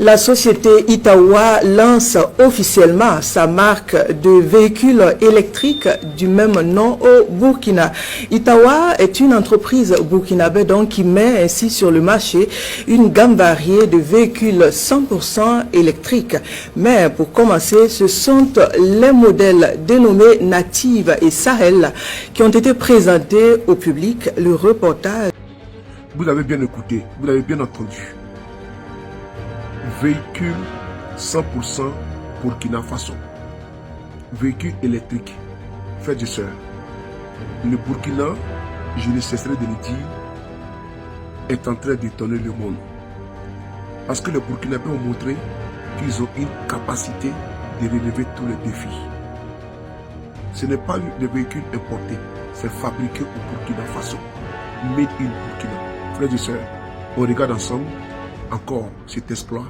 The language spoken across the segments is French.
La société Itawa lance officiellement sa marque de véhicules électriques du même nom au Burkina. Itawa est une entreprise burkinabé qui met ainsi sur le marché une gamme variée de véhicules 100% électriques. Mais pour commencer, ce sont les modèles dénommés Native et Sahel qui ont été présentés au public. Le reportage. Vous avez bien écouté, vous avez bien entendu. Véhicule 100% Burkina Faso. Véhicule électrique. Frères et sœurs, le Burkina, je ne cesserai de le dire, est en train d'étonner le monde. Parce que les Burkinabés ont montré qu'ils ont une capacité de relever tous les défis. Ce n'est pas des véhicules importés, c'est fabriqué au Burkina Faso. Made in Burkina. Frères et sœurs, on regarde ensemble encore cet exploit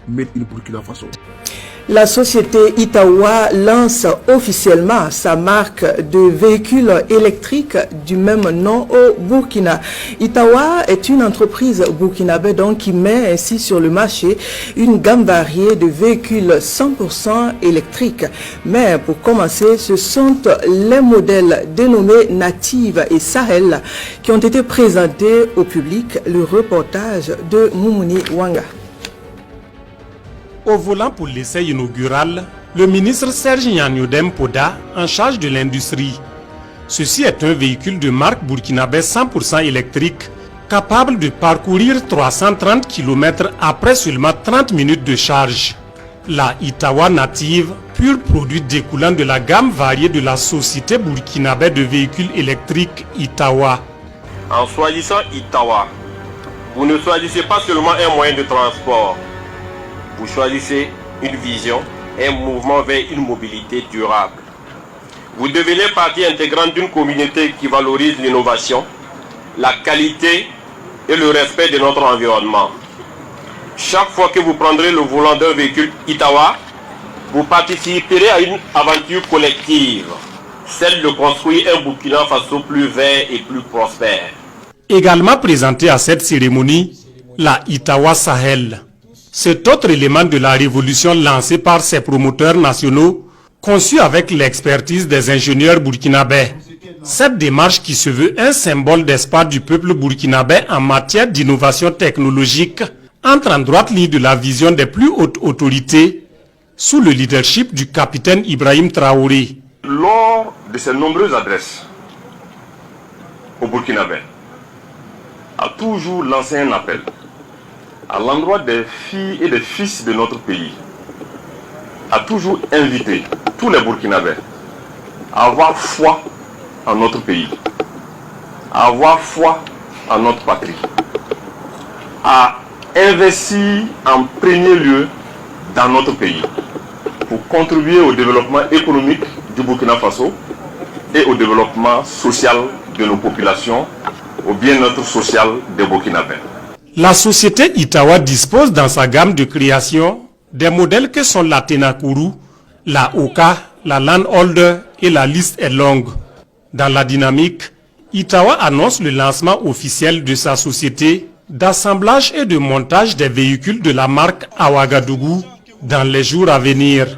made in Burkina Faso. La société Itawa lance officiellement sa marque de véhicules électriques du même nom au Burkina. Itawa est une entreprise burkinabé qui met ainsi sur le marché une gamme variée de véhicules 100% électriques. Mais pour commencer, ce sont les modèles dénommés Native et Sahel qui ont été présentés au public. Le reportage de Moumouni Wanga. Au volant pour l'essai inaugural, le ministre Serge Nyanyodem Poda, en charge de l'industrie. Ceci est un véhicule de marque burkinabé 100% électrique, capable de parcourir 330 km après seulement 30 minutes de charge. La Itawa Native, pur produit découlant de la gamme variée de la société burkinabé de véhicules électriques Itawa. En choisissant Itawa, vous ne choisissez pas seulement un moyen de transport. Vous choisissez une vision, un mouvement vers une mobilité durable. Vous devenez partie intégrante d'une communauté qui valorise l'innovation, la qualité et le respect de notre environnement. Chaque fois que vous prendrez le volant d'un véhicule Itawa, vous participerez à une aventure collective, celle de construire un Burkina Faso plus vert et plus prospère. Également présenté à cette cérémonie, la Itawa Sahel. Cet autre élément de la révolution lancé par ses promoteurs nationaux, conçu avec l'expertise des ingénieurs burkinabés. Cette démarche qui se veut un symbole d'espoir du peuple burkinabé en matière d'innovation technologique entre en droite ligne de la vision des plus hautes autorités sous le leadership du capitaine Ibrahim Traoré. Lors de ses nombreuses adresses au Burkinabé, a toujours lancé un appel à l'endroit des filles et des fils de notre pays, a toujours invité tous les Burkinabés à avoir foi en notre pays, à avoir foi en notre patrie, à investir en premier lieu dans notre pays pour contribuer au développement économique du Burkina Faso et au développement social de nos populations, au bien-être social des Burkinabés. La société Itawa dispose dans sa gamme de création des modèles que sont la Tenakuru, la Oka, la Landholder et la liste est longue. Dans la dynamique, Itawa annonce le lancement officiel de sa société d'assemblage et de montage des véhicules de la marque à Ouagadougou dans les jours à venir.